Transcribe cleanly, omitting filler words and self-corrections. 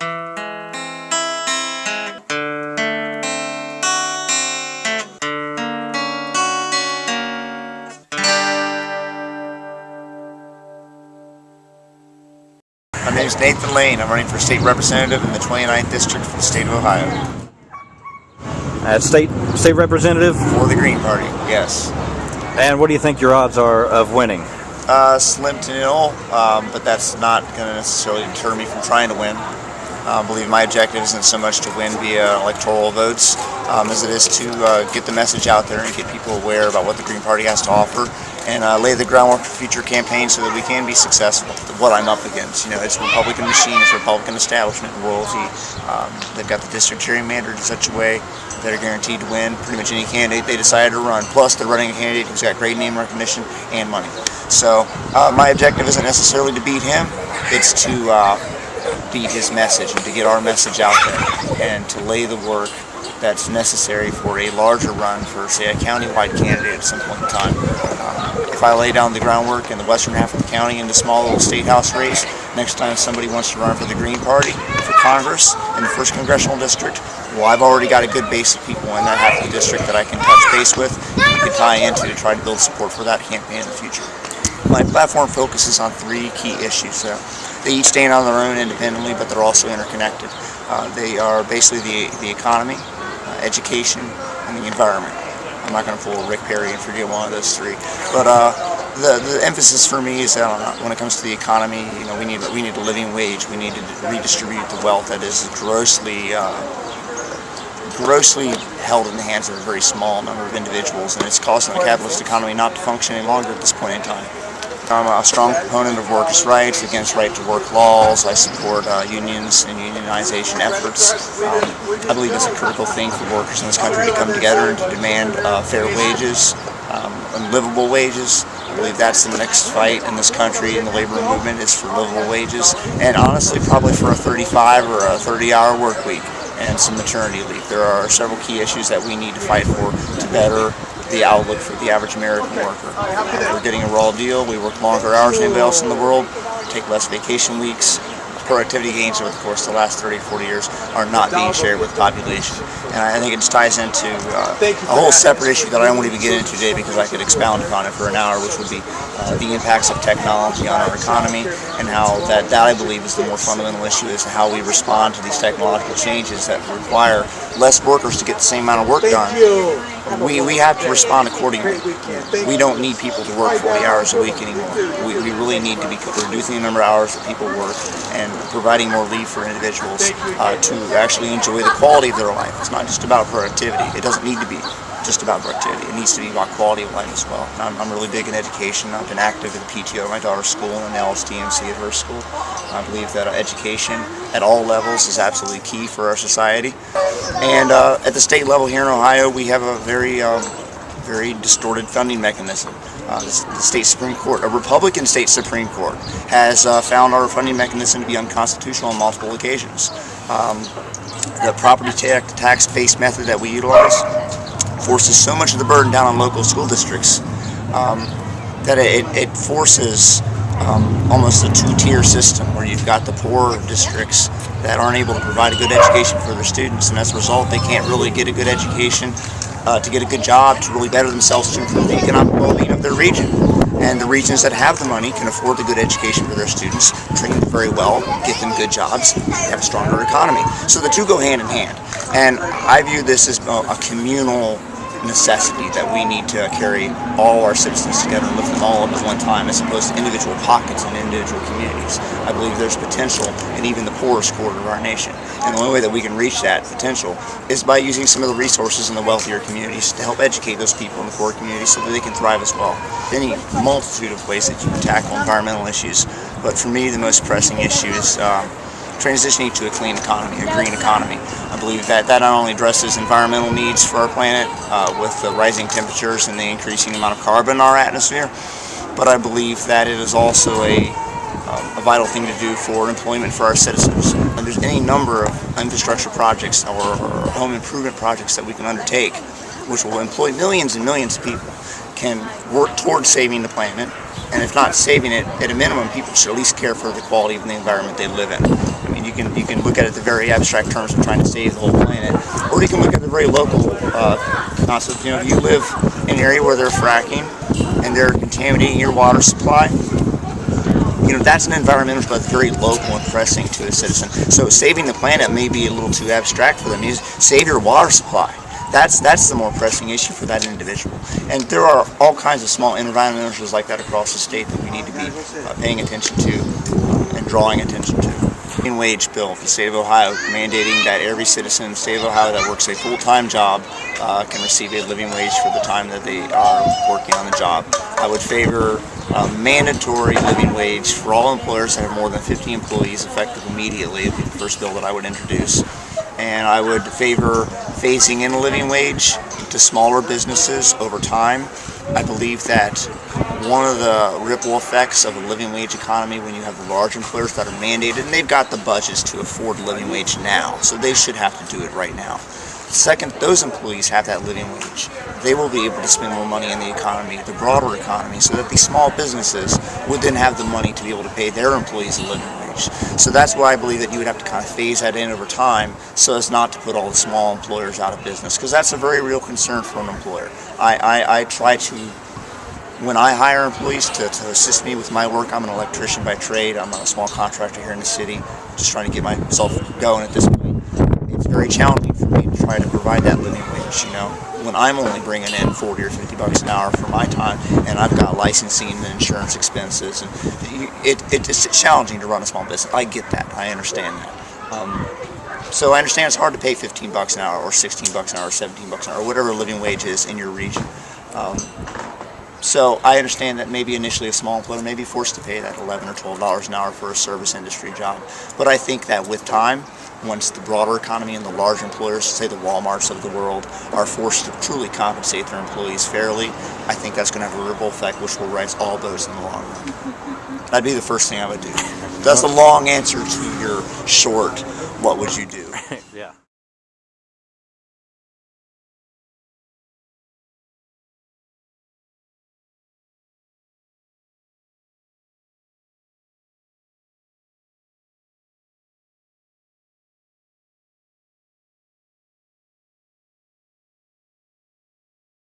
My name is Nathan Lane. I'm running for state representative in the 29th district for the state of Ohio. State representative? For the Green Party, yes. And what do you think your odds are of winning? Slim to nil, but that's not going to necessarily deter me from trying to win. I believe my objective isn't so much to win via electoral votes as it is to get the message out there and get people aware about what the Green Party has to offer and lay the groundwork for future campaigns so that we can be successful at what I'm up against. You know, it's a Republican machine, it's a Republican establishment and royalty. They've got the district gerrymandered in such a way that they're guaranteed to win pretty much any candidate they decide to run. Plus, they're running a candidate who's got great name recognition and money. So my objective isn't necessarily to beat him, it's to beat his message and to get our message out there and to lay the work that's necessary for a larger run for, say, a county-wide candidate at some point in time. If I lay down the groundwork in the western half of the county in the small little state house race, next time somebody wants to run for the Green Party, for Congress, in the 1st Congressional District, well, I've already got a good base of people in that half of the district that I can touch base with and we can tie into to try to build support for that campaign in the future. My platform focuses on 3 key issues. They each stand on their own independently, but they're also interconnected. They are basically the economy, education, and the environment. I'm not going to pull Rick Perry and forget one of those 3, but the emphasis for me is that when it comes to the economy, you know, we need a living wage. We need to redistribute the wealth that is grossly held in the hands of a very small number of individuals, and it's causing the capitalist economy not to function any longer at this point in time. I'm a strong proponent of workers' rights, against right-to-work laws. I support unions and unionization efforts. I believe it's a critical thing for workers in this country to come together and to demand fair wages and livable wages. I believe that's the next fight in this country in the labor movement is for livable wages, and honestly probably for a 35 or a 30-hour work week and some maternity leave. There are several key issues that we need to fight for to better the outlook for the average American worker. We're getting a raw deal. We work longer hours than anybody else in the world, take less vacation weeks. Productivity gains over the course of the last 30 or 40 years are not being shared with the population. And I think it just ties into a whole separate issue that I don't want to even get into today because I could expound upon it for an hour, which would be the impacts of technology on our economy and how that I believe is the more fundamental issue is how we respond to these technological changes that require less workers to get the same amount of work done. We have to respond accordingly. We don't need people to work 40 hours a week anymore. We really need to be reducing the number of hours that people work and providing more leave for individuals to actually enjoy the quality of their life. It's not just about productivity. It doesn't need to be just about productivity. It needs to be about quality of life as well. I'm really big in education. I've been active in the PTO at my daughter's school and LSTMC at her school. I believe that education at all levels is absolutely key for our society. And at the state level here in Ohio, we have a very distorted funding mechanism. The state Supreme Court, a Republican state Supreme Court, has found our funding mechanism to be unconstitutional on multiple occasions. The property tax-based method that we utilize forces so much of the burden down on local school districts that it forces almost a 2-tier system where you've got the poorer districts that aren't able to provide a good education for their students, and as a result they can't really get a good education to get a good job, to really better themselves, to improve the economic well-being of their region. And the regions that have the money can afford the good education for their students, train them very well, get them good jobs, have a stronger economy. So the two go hand in hand. And I view this as a communal necessity that we need to carry all our citizens together and lift them all up at one time as opposed to individual pockets and individual communities. I believe there's potential in even the poorest quarter of our nation. And the only way that we can reach that potential is by using some of the resources in the wealthier communities to help educate those people in the poor communities so that they can thrive as well. Any multitude of ways that you can tackle environmental issues, but for me the most pressing issue is transitioning to a clean economy, a green economy. I believe that not only addresses environmental needs for our planet with the rising temperatures and the increasing amount of carbon in our atmosphere, but I believe that it is also a vital thing to do for employment for our citizens. And there's any number of infrastructure projects or home improvement projects that we can undertake which will employ millions and millions of people, can work towards saving the planet. And if not saving it, at a minimum, people should at least care for the quality of the environment they live in. I mean, and you can look at it the very abstract terms of trying to save the whole planet, or you can look at the very local concept. You know, you live in an area where they're fracking and they're contaminating your water supply. You know, that's an environmental issue that's very local and pressing to a citizen. So saving the planet may be a little too abstract for them. You save your water supply. That's the more pressing issue for that individual. And there are all kinds of small environmental issues like that across the state that we need to be paying attention to and drawing attention to. Living wage bill for the state of Ohio, mandating that every citizen in the state of Ohio that works a full-time job can receive a living wage for the time that they are working on the job. I would favor a mandatory living wage for all employers that have more than 50 employees, effective immediately. It would be the first bill that I would introduce. And I would favor phasing in a living wage to smaller businesses over time. I believe that one of the ripple effects of a living wage economy, when you have the large employers that are mandated, and they've got the budgets to afford a living wage now, so they should have to do it right now. Second, those employees have that living wage. They will be able to spend more money in the economy, the broader economy, so that these small businesses would then have the money to be able to pay their employees a living wage. So that's why I believe that you would have to kind of phase that in over time so as not to put all the small employers out of business, because that's a very real concern for an employer. I try to, when I hire employees to assist me with my work, I'm an electrician by trade. I'm a small contractor here in the city, just trying to get myself going at this point. It's very challenging for me to try to provide that living wage, you know, when I'm only bringing in 40 or 50 bucks an hour for my time, and I've got licensing and insurance expenses, and it's challenging to run a small business. I get that. I understand that. So I understand it's hard to pay 15 bucks an hour or 16 bucks an hour or 17 bucks an hour or whatever the living wage is in your region. So I understand that maybe initially a small employer may be forced to pay that $11 or $12 an hour for a service industry job. But I think that with time, once the broader economy and the large employers, say the Walmarts of the world, are forced to truly compensate their employees fairly, I think that's going to have a ripple effect which will raise all boats in the long run. That'd be the first thing I would do. That's a long answer to your short, what would you do?